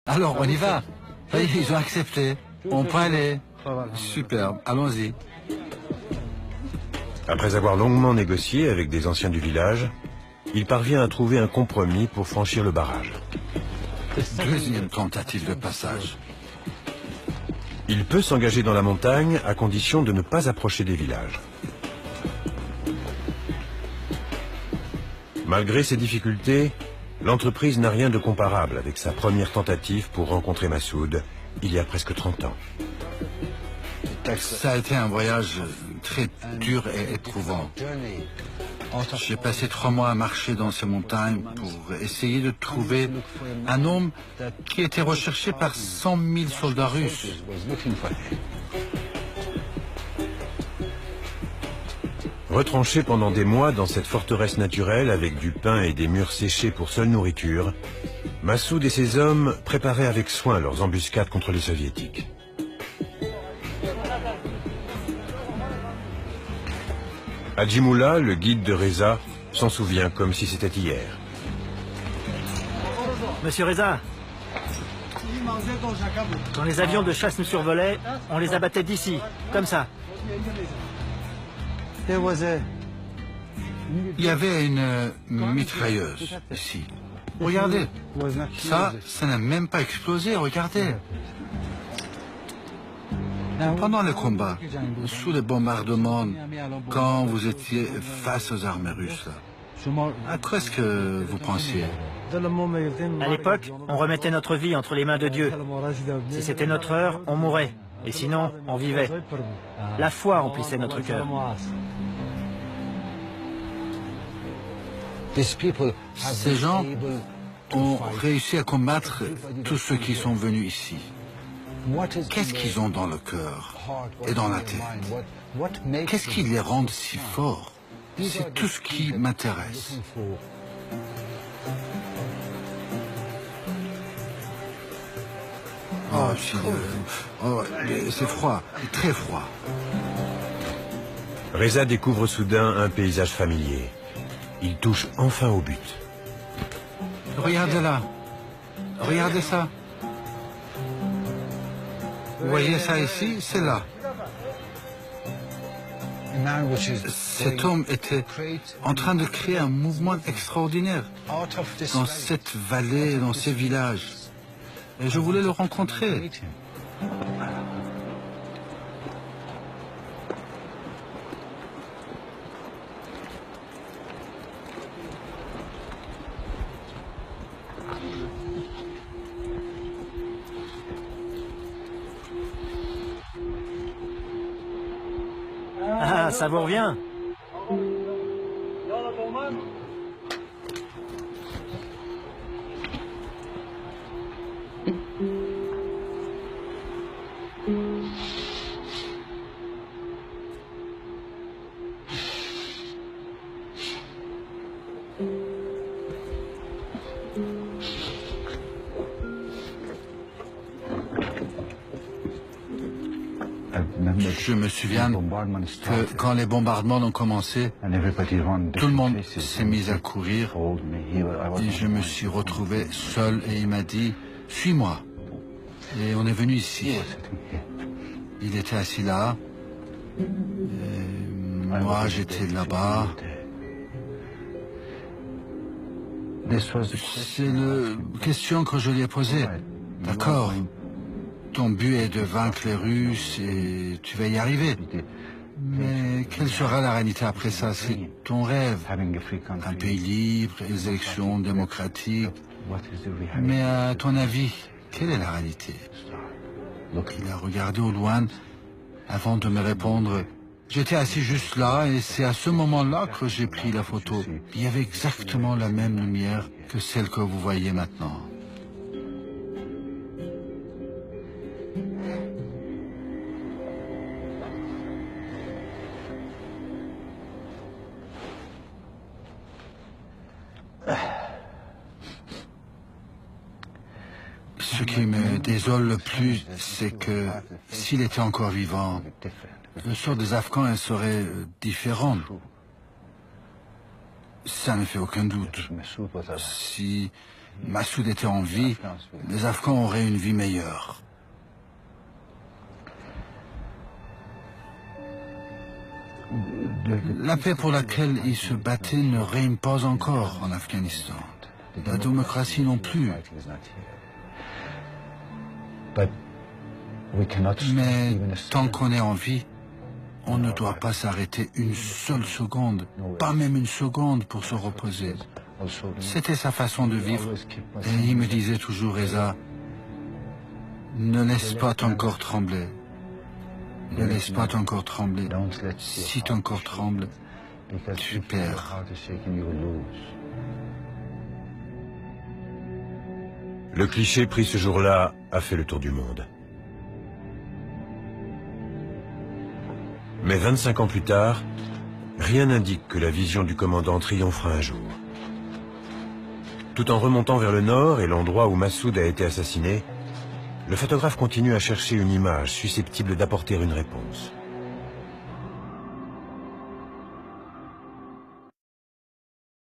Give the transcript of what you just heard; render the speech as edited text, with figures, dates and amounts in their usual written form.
Alors, on y va. Oui, ils ont accepté. On peut aller. Superbe, allons-y. Après avoir longuement négocié avec des anciens du village, il parvient à trouver un compromis pour franchir le barrage. Deuxième tentative de passage. Il peut s'engager dans la montagne à condition de ne pas approcher des villages. Malgré ces difficultés, l'entreprise n'a rien de comparable avec sa première tentative pour rencontrer Massoud, il y a presque 30 ans. Ça a été un voyage très dur et éprouvant. J'ai passé 3 mois à marcher dans ces montagnes pour essayer de trouver un homme qui était recherché par 100 000 soldats russes. Retranché pendant des mois dans cette forteresse naturelle avec du pain et des murs séchés pour seule nourriture, Massoud et ses hommes préparaient avec soin leurs embuscades contre les soviétiques. Hadjimoula, le guide de Reza, s'en souvient comme si c'était hier. Monsieur Reza, quand les avions de chasse nous survolaient, on les abattait d'ici, comme ça. Il y avait une mitrailleuse ici. Regardez, ça n'a même pas explosé, regardez. Pendant les combats, sous les bombardements, quand vous étiez face aux armées russes, à quoi est-ce que vous pensiez? À l'époque, on remettait notre vie entre les mains de Dieu. Si c'était notre heure, on mourait. Et sinon, on vivait. La foi remplissait notre cœur. Ces gens ont réussi à combattre tous ceux qui sont venus ici. Qu'est-ce qu'ils ont dans le cœur et dans la tête? Qu'est-ce qui les rend si forts? C'est tout ce qui m'intéresse. C'est froid, très froid. Reza découvre soudain un paysage familier. Il touche enfin au but. Regardez là. Regardez ça. Vous voyez ça ici? C'est là. Cet homme était en train de créer un mouvement extraordinaire dans cette vallée, dans ces villages. Et je voulais le rencontrer. Ah, ça vous revient? Je me souviens que quand les bombardements ont commencé, tout le monde s'est mis à courir et je me suis retrouvé seul et il m'a dit « Suis-moi ». Et on est venu ici. Il était assis là, et moi j'étais là-bas. C'est la question que je lui ai posée. D'accord, ton but est de vaincre les Russes et tu vas y arriver. Mais quelle sera la réalité après ça? C'est ton rêve. Un pays libre, des élections démocratiques. Mais à ton avis, quelle est la réalité? Il a regardé au loin avant de me répondre. J'étais assis juste là et c'est à ce moment-là que j'ai pris la photo. Il y avait exactement la même lumière que celle que vous voyez maintenant. Ce qui me désole le plus, c'est que s'il était encore vivant, le sort des Afghans serait différent. Ça ne fait aucun doute. Si Massoud était en vie, les Afghans auraient une vie meilleure. La paix pour laquelle ils se battaient ne règne pas encore en Afghanistan. La démocratie non plus. Mais tant qu'on est en vie, on ne doit pas s'arrêter une seule seconde, pas même une seconde pour se reposer. C'était sa façon de vivre. Et il me disait toujours, Reza, ne laisse pas ton corps trembler. Ne laisse pas ton corps trembler. Si ton corps tremble, tu perds. Le cliché pris ce jour-là a fait le tour du monde. Mais 25 ans plus tard, rien n'indique que la vision du commandant triomphera un jour. Tout en remontant vers le nord et l'endroit où Massoud a été assassiné, le photographe continue à chercher une image susceptible d'apporter une réponse.